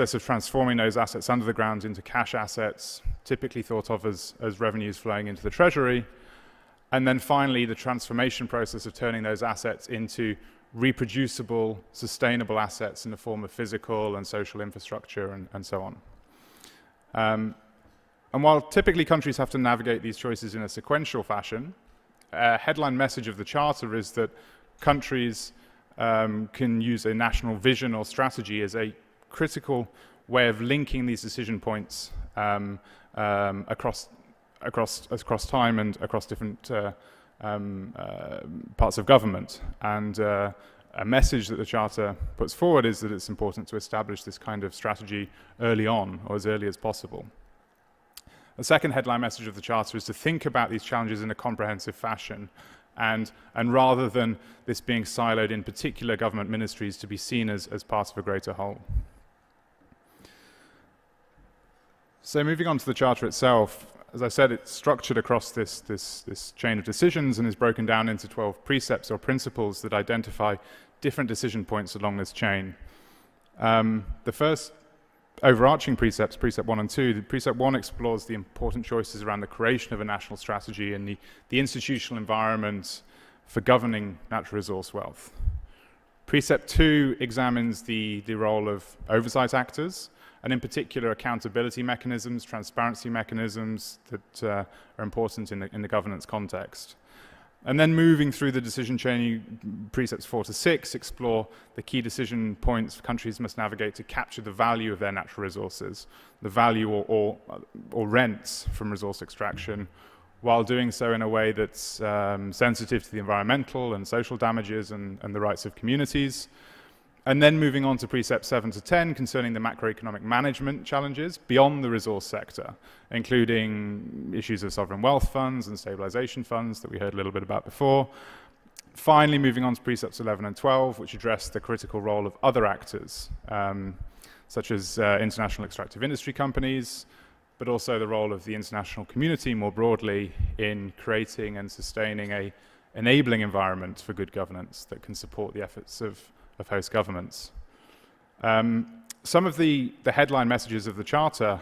process of transforming those assets under the ground into cash assets, typically thought of as revenues flowing into the treasury. And then finally, the transformation process of turning those assets into reproducible, sustainable assets in the form of physical and social infrastructure and so on. And while typically countries have to navigate these choices in a sequential fashion, a headline message of the Charter is that countries can use a national vision or strategy as a critical way of linking these decision points across time and across different parts of government. And a message that the Charter puts forward is that it's important to establish this kind of strategy early on, or as early as possible. The second headline message of the Charter is to think about these challenges in a comprehensive fashion, and rather than this being siloed in particular government ministries, to be seen as part of a greater whole. So moving on to the Charter itself, as I said, it's structured across this chain of decisions and is broken down into 12 precepts or principles that identify different decision points along this chain. The first overarching precepts, Precept 1 and 2, Precept 1 explores the important choices around the creation of a national strategy and the institutional environment for governing natural resource wealth. Precept 2 examines the role of oversight actors, and in particular accountability mechanisms, transparency mechanisms that are important in the governance context. And then moving through the decision chain, precepts 4 to 6 explore the key decision points countries must navigate to capture the value of their natural resources, the value or rents from resource extraction, while doing so in a way that's sensitive to the environmental and social damages and the rights of communities. And then moving on to precepts 7 to 10 concerning the macroeconomic management challenges beyond the resource sector, including issues of sovereign wealth funds and stabilization funds that we heard a little bit about before. Finally, moving on to precepts 11 and 12, which address the critical role of other actors, such as international extractive industry companies, but also the role of the international community more broadly in creating and sustaining an enabling environment for good governance that can support the efforts of host governments. Some of the headline messages of the Charter,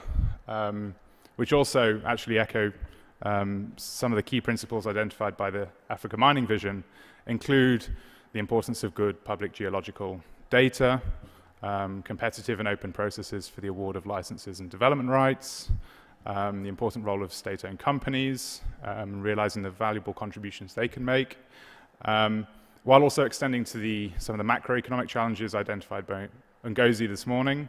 which also actually echo some of the key principles identified by the Africa Mining Vision, include the importance of good public geological data, competitive and open processes for the award of licenses and development rights, the important role of state-owned companies, realizing the valuable contributions they can make, while also extending to some of the macroeconomic challenges identified by Ngozi this morning,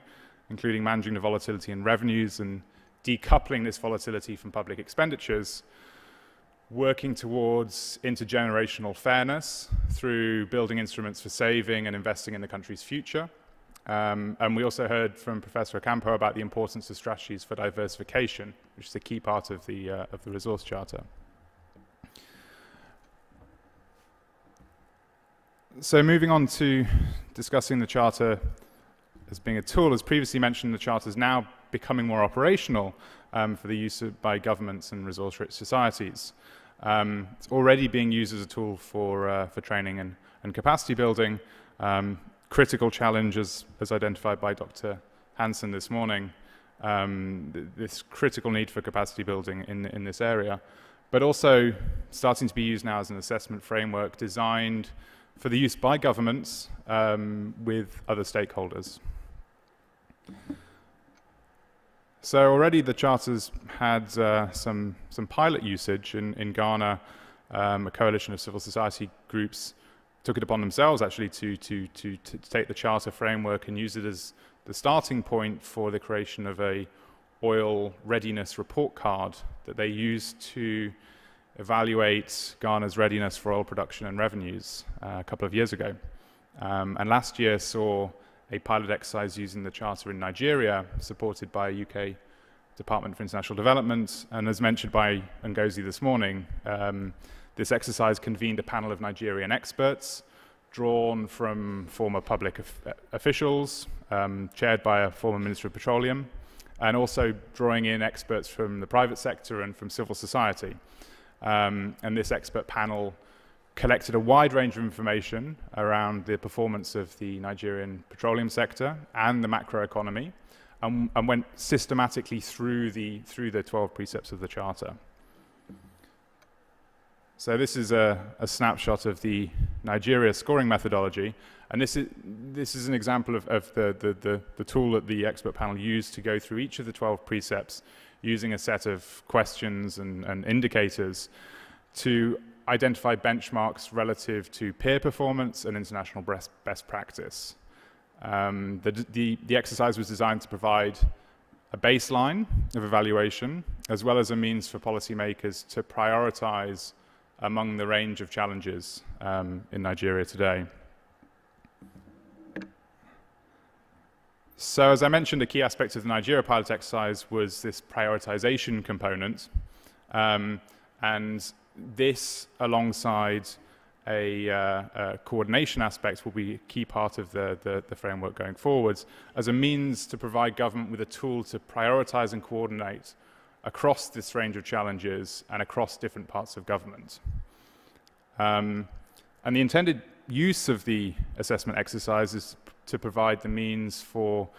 including managing the volatility in revenues and decoupling this volatility from public expenditures, working towards intergenerational fairness through building instruments for saving and investing in the country's future. And we also heard from Professor Ocampo about the importance of strategies for diversification, which is a key part of the Resource Charter. So moving on to discussing the Charter as being a tool, as previously mentioned, the Charter is now becoming more operational for the use by governments and resource-rich societies. It's already being used as a tool for training and capacity building. Critical challenges, as identified by Dr. Hansen this morning, this critical need for capacity building in this area, but also starting to be used now as an assessment framework designed for the use by governments with other stakeholders. So already the Charter's had some pilot usage in Ghana. A coalition of civil society groups took it upon themselves actually to take the Charter framework and use it as the starting point for the creation of a oil readiness report card that they used to evaluate Ghana's readiness for oil production and revenues a couple of years ago. And last year saw a pilot exercise using the Charter in Nigeria, supported by a UK Department for International Development. And as mentioned by Ngozi this morning, this exercise convened a panel of Nigerian experts drawn from former public officials, chaired by a former Minister of Petroleum, and also drawing in experts from the private sector and from civil society. And this expert panel collected a wide range of information around the performance of the Nigerian petroleum sector and the macroeconomy, and went systematically through the 12 precepts of the Charter. So this is a snapshot of the Nigeria scoring methodology, and this is an example of the tool that the expert panel used to go through each of the 12 precepts using a set of questions and indicators to identify benchmarks relative to peer performance and international best practice. The exercise was designed to provide a baseline of evaluation, as well as a means for policymakers to prioritize among the range of challenges in Nigeria today. So as I mentioned, a key aspect of the Nigeria pilot exercise was this prioritization component. And this, alongside a coordination aspect, will be a key part of the framework going forwards as a means to provide government with a tool to prioritize and coordinate across this range of challenges and across different parts of government. And the intended use of the assessment exercise is to provide the means for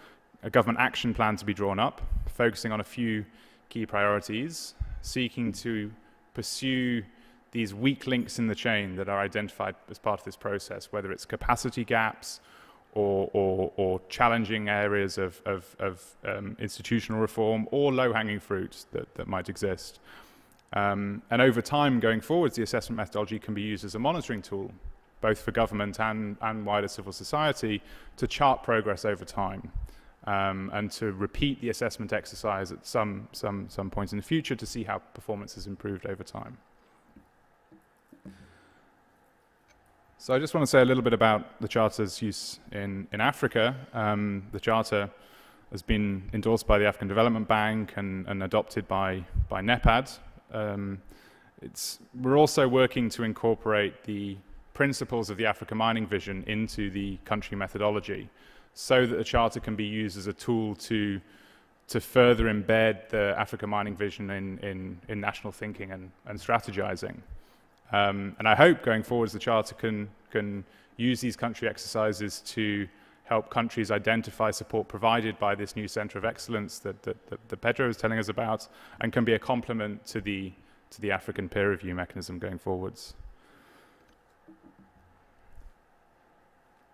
a government action plan to be drawn up, focusing on a few key priorities, seeking to pursue these weak links in the chain that are identified as part of this process, whether it's capacity gaps or challenging areas of institutional reform or low-hanging fruits that might exist. And over time, going forwards, the assessment methodology can be used as a monitoring tool, both for government and wider civil society, to chart progress over time and to repeat the assessment exercise at some point in the future to see how performance has improved over time. So I just want to say a little bit about the Charter's use in Africa. The Charter has been endorsed by the African Development Bank and adopted by NEPAD. We're also working to incorporate the principles of the Africa Mining Vision into the country methodology so that the Charter can be used as a tool to further embed the Africa Mining Vision in national thinking and strategizing. And I hope going forwards the Charter can use these country exercises to help countries identify support provided by this new Centre of Excellence that Pedro is telling us about, and can be a complement to the African peer review mechanism going forwards.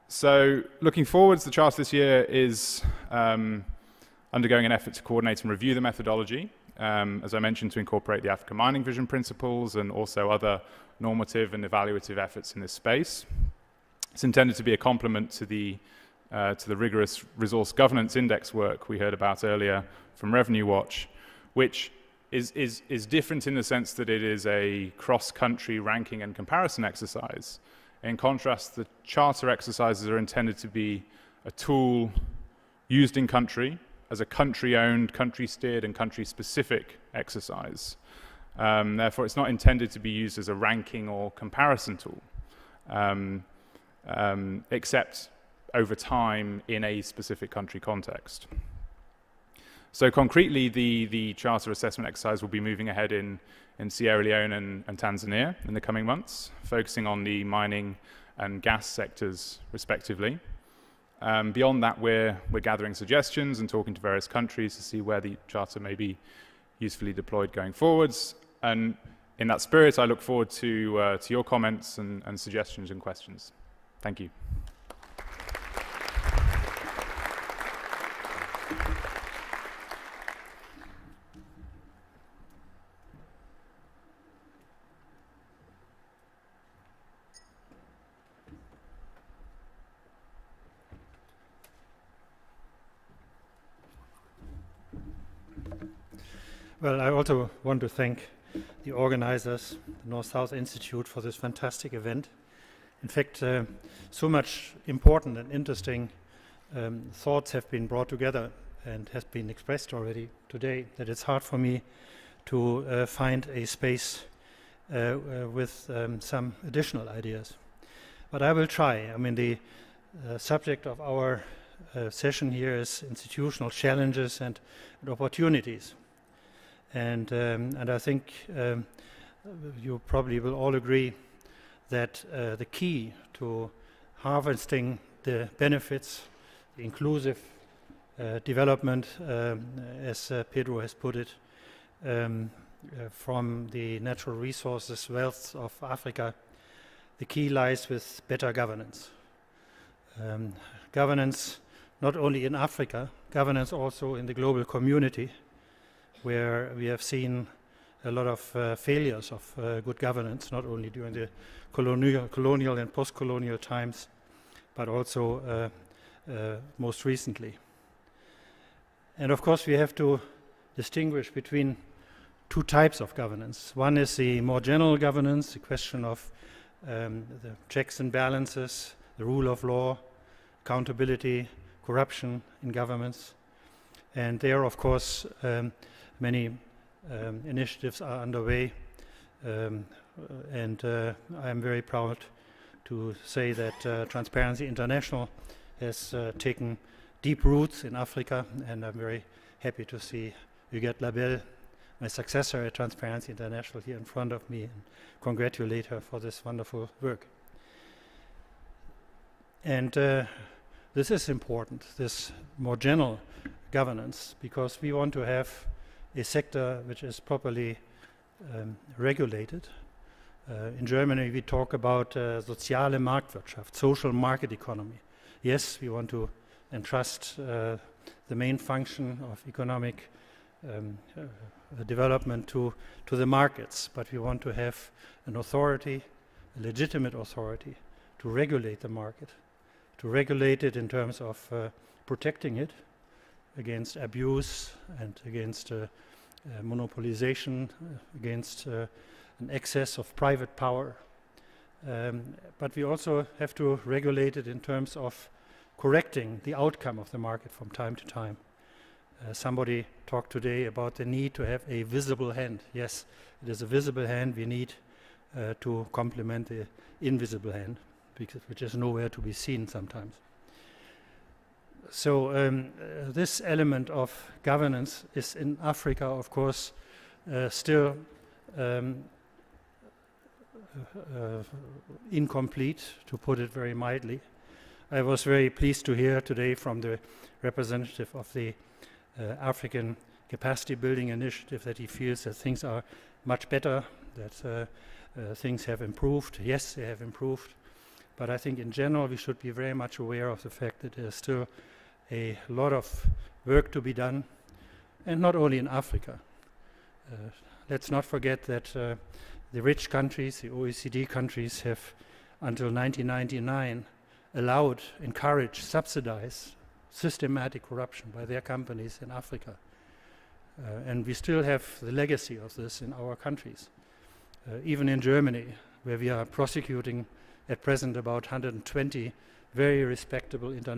So looking forwards, the Charter this year is undergoing an effort to coordinate and review the methodology, as I mentioned, to incorporate the Africa Mining Vision principles and also other normative and evaluative efforts in this space. It's intended to be a complement to the rigorous resource governance index work we heard about earlier from Revenue Watch, which is different in the sense that it is a cross-country ranking and comparison exercise. In contrast, the Charter exercises are intended to be a tool used in country as a country-owned, country-steered, and country-specific exercise. Therefore, it's not intended to be used as a ranking or comparison tool, except over time in a specific country context. So concretely, the Charter assessment exercise will be moving ahead in Sierra Leone and Tanzania in the coming months, focusing on the mining and gas sectors, respectively. Beyond that, we're gathering suggestions and talking to various countries to see where the Charter may be usefully deployed going forwards. And in that spirit, I look forward to your comments and suggestions and questions. Thank you. Well, I also want to thank the organizers, the North-South Institute, for this fantastic event. In fact, so much important and interesting thoughts have been brought together and has been expressed already today that it's hard for me to find a space with some additional ideas. But I will try. I mean, the subject of our session here is institutional challenges and opportunities. And I think you probably will all agree that the key to harvesting the benefits, the inclusive development, as Pedro has put it, from the natural resources wealth of Africa, the key lies with better governance. Governance not only in Africa, governance also in the global community, where we have seen a lot of failures of good governance, not only during the colonial and post-colonial times, but also most recently. And of course we have to distinguish between two types of governance. One is the more general governance, the question of the checks and balances, the rule of law, accountability, corruption in governments. And there, of course, many initiatives are underway. And I am very proud to say that Transparency International has taken deep roots in Africa, and I'm very happy to see Huguette Labelle, my successor at Transparency International, here in front of me, and congratulate her for this wonderful work. And this is important, this more general governance, because we want to have a sector which is properly regulated. In Germany we talk about soziale Marktwirtschaft, social market economy. Yes, we want to entrust the main function of economic development to the markets, but we want to have an authority, a legitimate authority, to regulate the market, to regulate it in terms of protecting it against abuse and against monopolization, against an excess of private power. But we also have to regulate it in terms of correcting the outcome of the market from time to time. Somebody talked today about the need to have a visible hand. Yes, it is a visible hand we need to complement the invisible hand, which is nowhere to be seen sometimes. So this element of governance is in Africa, of course, still incomplete, to put it very mildly. I was very pleased to hear today from the representative of the African Capacity Building Initiative that he feels that things are much better, that things have improved. Yes, they have improved, but I think in general we should be very much aware of the fact that there's still a lot of work to be done, and not only in Africa. Let's not forget that the rich countries, the OECD countries, have until 1999 allowed, encouraged, subsidized systematic corruption by their companies in Africa. And we still have the legacy of this in our countries. Even in Germany, where we are prosecuting at present about 120 very respectable international